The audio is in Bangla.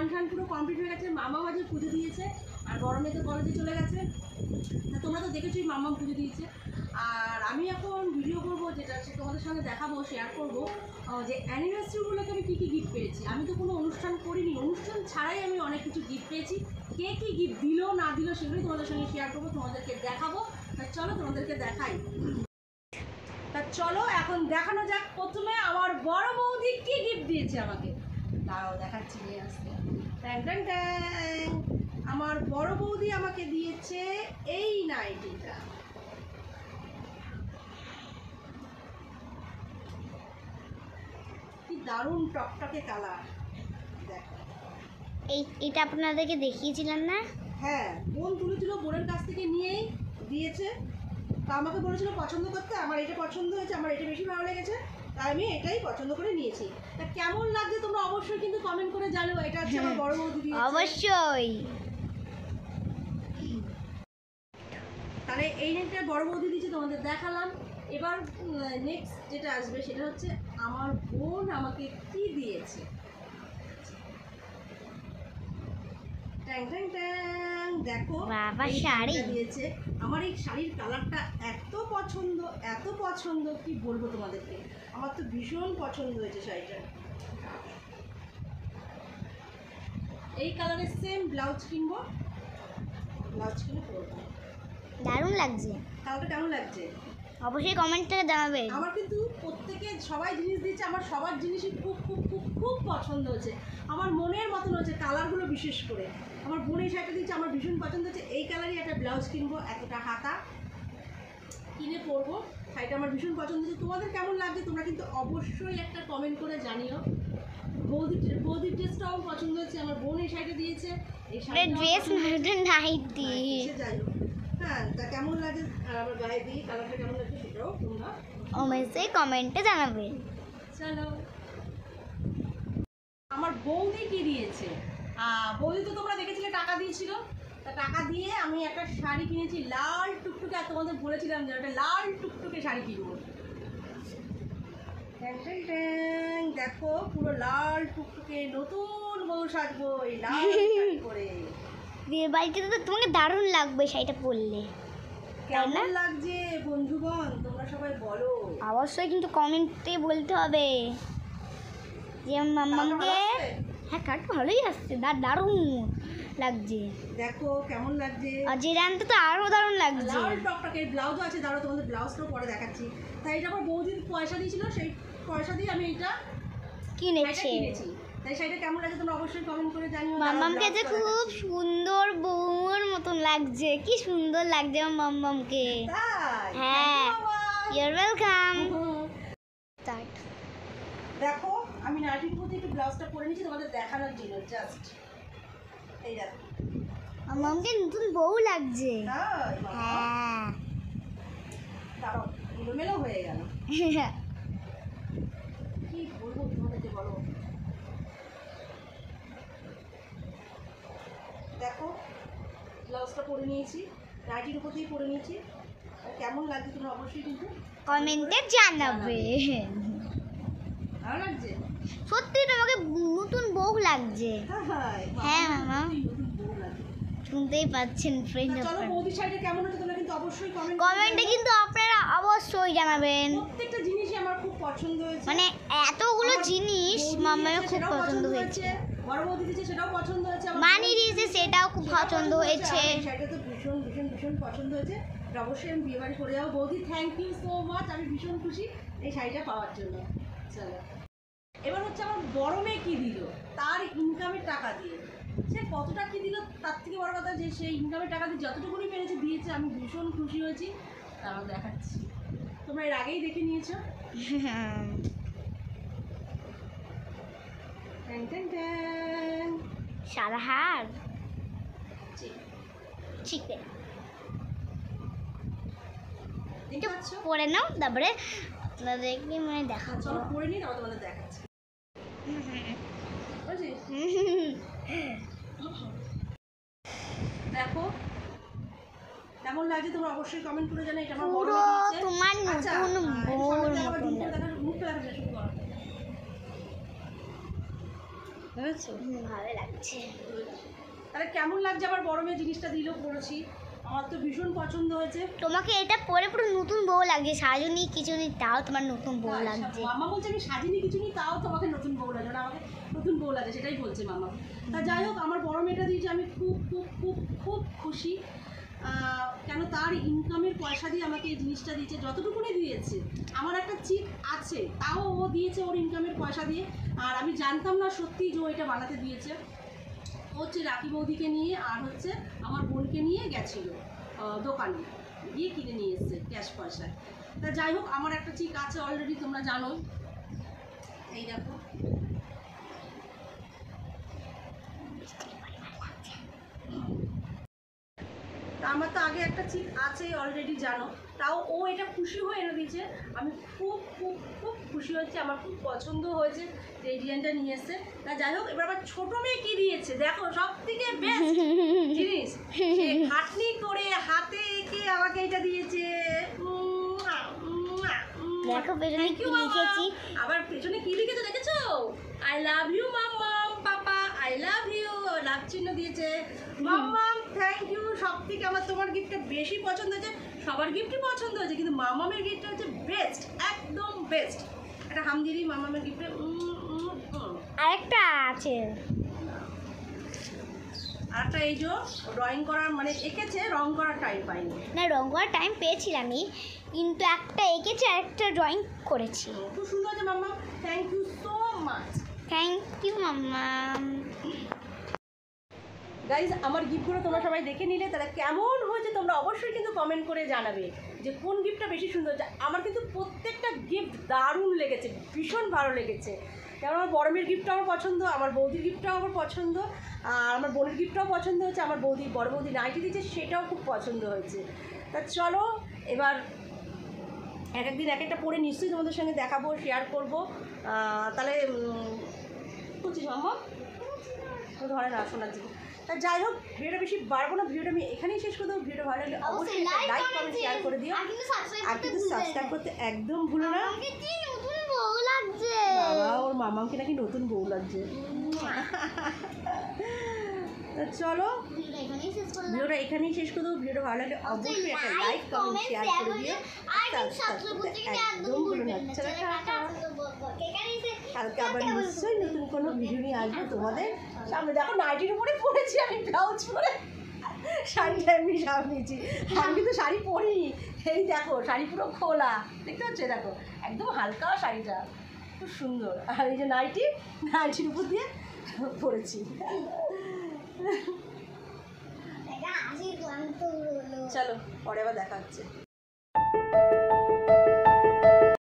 স্নান টান পুরো কমপ্লিট হয়ে গেছে। মামা মাঝে পুজো দিয়েছে, আর বড় মেয়ে তো কলেজে চলে গেছে। তোমরা তো দেখেছোই মাম্মাম পুজো দিয়েছে। আর আমি এখন ভিডিও করবো, যেটা সে তোমাদের সঙ্গে দেখাবো, শেয়ার করবো যে অ্যানিভার্সারিগুলোকে আমি কী কী গিফট পেয়েছি। আমি তো কোনো অনুষ্ঠান করিনি, অনুষ্ঠান ছাড়াই আমি অনেক কিছু গিফট পেয়েছি। কে কী গিফট দিল না দিল সেগুলোই তোমাদের সঙ্গে শেয়ার করবো, তোমাদেরকে দেখাবো। তা চলো তোমাদেরকে দেখাই। তা চলো এখন দেখানো যাক। প্রথমে আমার বড় বৌদি কী গিফট দিয়েছে আমাকে, তাও দেখাচ্ছি নিয়ে আসতে। ট্যাং ট্যাং ট্যাং, আমার বড় বৌদি আমাকে দিয়েছে এই নাইটিটা। কি দারুণ টকটকে কালার, দেখো। এটা আপনাদেরকে দেখিয়েছিলাম না? হ্যাঁ, বোন তুলেছিল, বোনের কাছ থেকে নিয়েই দিয়েছে। তা আমাকে বলেছিল পছন্দ করতে, আমার এটা পছন্দ হয়েছে, আমার এটা বেশি ভালো লেগেছে, তাই আমি এটাই পছন্দ করে নিয়েছি। তা কেমন লাগছে তোমরা অবশ্যই কিন্তু কমেন্ট করে জানো। এটা হচ্ছে আমার বড় বৌদি দিয়েছে। অবশ্যই। তাহলে এই নেটটা বড় বৌদি দিয়েছে, তোমাদের দেখালাম। এবার নেক্সট যেটা আসবে সেটা হচ্ছে আমার বোন আমাকে কি দিয়েছে। ট্যাং ট্যাং ট্যাং, দেখো বাবা শাড়ি দিয়েছে। আমার এই শাড়ির কালারটা এত পছন্দ, এত পছন্দ, কি বলবো তোমাদেরকে। আমার তো ভীষণ পছন্দ হয়েছে শাড়িটা। এই কালারের সেম ব্লাউজ কিনবো, ব্লাউজ কিনে পরবো। দারুণ লাগছে। কালারটা কেমন লাগছে অবশ্যই কমেন্ট করে জানাবেন। আমার কিন্তু প্রত্যেকে সবাই জিনিস দিচ্ছে, আমার সবার জিনিসই খুব খুব খুব খুব পছন্দ হয়েছে। আমার মনের মতন হচ্ছে কালারগুলো, বিশেষ করে আমার বোন এই শাড়িটা দিচ্ছে, আমার ভীষণ পছন্দ হচ্ছে। এই কালারই একটা ব্লাউজ কিনবো, এতটা হাতা কিনে পরবো। শাড়িটা আমার ভীষণ পছন্দ হচ্ছে। তোমাদের কেমন লাগছে তোমরা কিন্তু অবশ্যই একটা কমেন্ট করে জানিও। বৌদির ড্রেসটাও পছন্দ হচ্ছে, আমার বোন এই শাড়িটা দিয়েছে। এই ড্রেস নাইটি যাই হোক, হ্যাঁ, তা কেমন লাগে আর আমার গায়ে দিয়ে কালারটা কেমন লাগছে সেটাও তোমরা অবশ্যই কমেন্টে জানাবেন। চলো, আমার বৌদি কি দিয়েছে। বৌদি তো তোমরা দেখেছিলে টাকা দিয়েছিল। তা টাকা দিয়ে আমি একটা শাড়ি কিনেছি লাল টুকটুকে, আর তোমাদের বলেছিলাম যে একটা লাল টুকটুকে শাড়ি কিনবো। দেখো পুরো লাল টুকটুকে, নতুন বউ সাজবো এই লাল শাড়ি পরে। বিয়ে বাড়িতে তো তোমাকে দারুণ লাগবে শাড়িটা পরলে। কেমন লাগছে বন্ধুগণ তোমরা সবাই বলো অবশ্যই, কিন্তু কমেন্টে বলতে হবে যে মাম্মাকে। হ্যাঁ, কাটটা ভালোই আসছে, দারুণ লাগছে। দেখো কেমন লাগছে। আর যে রানটা তো আরো দারুণ লাগছে। লাল টকটকে ব্লাউজও আছে, দাঁড়াও তোমাদের ব্লাউজটাও পরে দেখাচ্ছি। তাই এটা আমার বৌদির পয়সা দিয়েছিল, সেই পয়সা দিয়ে আমি এটা কিনেছি। তাই শাড়িটা কেমন লাগছে তোমরা অবশ্যই কমেন্ট করে জানিও। মাম্মামকে যে খুব সুন্দর বউর মতন লাগছে, কি সুন্দর লাগছে আমার মাম্মামকে। হ্যাঁ, ইউর ওয়েলকাম। দেখো আমি নাইটির মধ্যে একটু ব্লাউজটা পরে নিয়েছি তোমাদের দেখানোর জন্য, জাস্ট এই দেখো মাম্মামকে নতুন বউ লাগছে। হ্যাঁ, দাঁড়াও এলোমেলো হয়ে গেল, কি বলবো তোমাদেরকে বলো। দেখো ব্লাউজটা পরে নিয়েছি, নাইটির উপর দিয়ে পরে নিয়েছি। কেমন লাগছে তোমরা অবশ্যই কিন্তু কমেন্টে জানাবে। ভালো লাগছে সত্যি, তোমাকে নতুন বউ লাগছে। হ্যাঁ মামা, শুনতেই পাচ্ছেন ফ্রেন্ড। চলো বৌদি শাড়িটা কেমন হচ্ছে তোমরা কিন্তু অবশ্যই কমেন্টে কিন্তু আপনারা অবশ্যই জানাবেন। প্রত্যেকটা জিনিসই আমার খুব পছন্দ হয়েছে, মানে এতগুলো জিনিস মামার খুব পছন্দ হয়েছে। বড় বৌদি দিয়েছে সেটাও পছন্দ হয়েছে, মানি দিয়েছে সেটাও খুব পছন্দ হয়েছে। শাড়িটা তো ভীষণ ভীষণ ভীষণ পছন্দ হয়েছে। অবশ্যই আমি বিয়ে বাড়ি করে যাবো। বৌদি থ্যাংক ইউ সো মাচ, আমি ভীষণ খুশি এই শাড়িটা পাওয়ার জন্য। চলো এবার হচ্ছে আমার বড় মেয়ে কী দিল তার ইনকামের টাকা দিয়ে। সে কতটা কী দিল তার থেকে বড় কথা যে সেই ইনকামের টাকা দিয়ে যতটুকুনি পেরেছে দিয়েছে, আমি ভীষণ খুশি হয়েছি। তারপর দেখাচ্ছি, তোমরা এর আগেই দেখে নিয়েছো। সাদা হার চিকে পরে নাও, তারপরে আপনাদেরকে মানে দেখাচ্ছ। পরে নিই, তারপর তোমাদের দেখাচ্ছি। দেখো কেমন লাগছে তোমরা অবশ্যই কমেন্ট করে জানাও। এটা আমার বড় দিয়েছে, তোমার নতুন বউর মতন। মুখটা দেখা যায় শুরু করো। বুঝেছো? ভালো লাগছে। তাহলে কেমন লাগছে আমার বড় মেয়ে জিনিসটা দিলেও পড়েছি, আমার তো ভীষণ পছন্দ হয়েছে। তোমাকে এটা পরে পুরো নতুন বউ লাগছে, সাজুনি কিছু নেই তাও তোমার নতুন বউ লাগছে। মামা বলছে আমি সাজিনি কিছু নি তাও তোমাকে নতুন বউ লাগে না, আমাকে নতুন বউ লাগে, সেটাই বলছে মামা। তা যাই হোক, আমার বড় মেয়েটা দিয়েছে, আমি খুব খুব খুব খুব খুশি। কেন তার ইনকামের পয়সা দিয়ে আমাকে এই জিনিসটা দিয়েছে, যতটুকুনি দিয়েছে। আমার একটা চিট আছে, তাও ও দিয়েছে ওর ইনকামের পয়সা দিয়ে। আর আমি জানতাম না সত্যি যে ও এটা বানাতে দিয়েছে। হচ্ছে রাখি বৌদিকে নিয়ে আর হচ্ছে আমার বোনকে নিয়ে গেছিলো দোকানে, গিয়ে কিনে নিয়ে এসছে ক্যাশ পয়সায়। তা যাই হোক, আমার একটা চিক আছে অলরেডি, তোমরা জানো। এই দেখো, তা আমার তো আগে একটা চিক আছে অলরেডি, জানো। তাও ও এটা খুশি হয়ে এনে দিয়েছে, আমি খুব খুব খুব খুশি হয়েছে, আমার খুব পছন্দ হয়েছে যে এই ডিজাইনটা নিয়ে এসছে। তা যাই হোক, এবার আমার ছোটো মেয়ে কী দিয়েছে দেখো, সব থেকে বেস্ট জিনিস, সে খাটনি করে হাতে এঁকে আমাকে এটা দিয়েছে। দেখো পেছনে কি লিখেছি, আবার পেছনে কি লিখেছে দেখেছো? আই লাভ ইউ মাম্মাম, পাপা আই লাভ ইউ, লাভ চিহ্ন দিয়েছে। মাম্মাম থ্যাংক ইউ, সব থেকে আমার তোমার গিফটটা বেশি পছন্দ হয়েছে। সবার গিফটই পছন্দ হয়েছে, কিন্তু মামামের গিফটটা হচ্ছে বেস্ট, একদম বেস্ট। একটা হামদিরি মামামের গিফটে। আরেকটা আছে, আরেকটা এই যে ড্রয়িং করার মানে এঁকেছে, রং করার টাইম পাইনি। না রং করার টাইম পেয়েছিলামই, কিন্তু একটা এঁকেছি আর একটা ড্রয়িং করেছি। খুব সুন্দর আছে mamma, thank you so much. Thank you mamma. Guys, আমার গিফটগুলো তোমরা সবাই দেখে নিলে, তারা কেমন হয়েছে তোমরা অবশ্যই কিন্তু কমেন্ট করে জানাবে যে কোন গিফটটা বেশি সুন্দর হচ্ছে। আমার কিন্তু প্রত্যেকটা গিফট দারুণ লেগেছে, ভীষণ ভালো লেগেছে। কারণ আমার বড় মেয়ের গিফটটাও আমার পছন্দ, আমার বৌদির গিফটটাও আমার পছন্দ, আর আমার বোনের গিফটটাও পছন্দ হয়েছে, আমার বড় বৌদি নাইটি দিয়েছে সেটাও খুব পছন্দ হয়েছে। তা চলো এবার এক একদিন এক একটা পরে নিশ্চয়ই তোমাদের সঙ্গে দেখাবো, শেয়ার করবো। তাহলে বুঝছিস মাম্মা, ধরে না শোনার জন্য। তা যাই হোক, ভিডিওটা বেশি বাড়বো না, ভিডিওটা আমি এখানেই শেষ করে দেবো। ভিডিও ভালো লাগলে অবশ্যই লাইক কমেন্ট শেয়ার করে দিও, আর কিন্তু সাবস্ক্রাইব করতে একদম ভুলো না। বাবা, ওর মামাকে নাকি নতুন বউ লাগছে। তা চলো ভিডিওটা এখানেই শেষ করে দেবো। ভিডিওটা ভালো লাগলে অবশ্যই একটা লাইক কমেন্ট শেয়ার করে দিও, সাবস্ক্রাইব করতে একদম ভুলো না। চলো টাটা, কালকে আবার নিশ্চয়ই নতুন কোনো ভিডিও নিয়ে আসবো তোমাদের সামনে। দেখো নাইটির উপরে পরেছি আমি, ব্লাউজ পরে, শাড়িটা এমনি সামনেছি। আমি কিন্তু শাড়ি পরিনি, এই দেখো শাড়ি পুরো খোলা, দেখতে পাচ্ছ? দেখো একদম হালকা শাড়িটা, খুব সুন্দর। আর এই যে নাইটির উপর দিয়ে পরেছি। চলো পরে আবার দেখা হচ্ছে।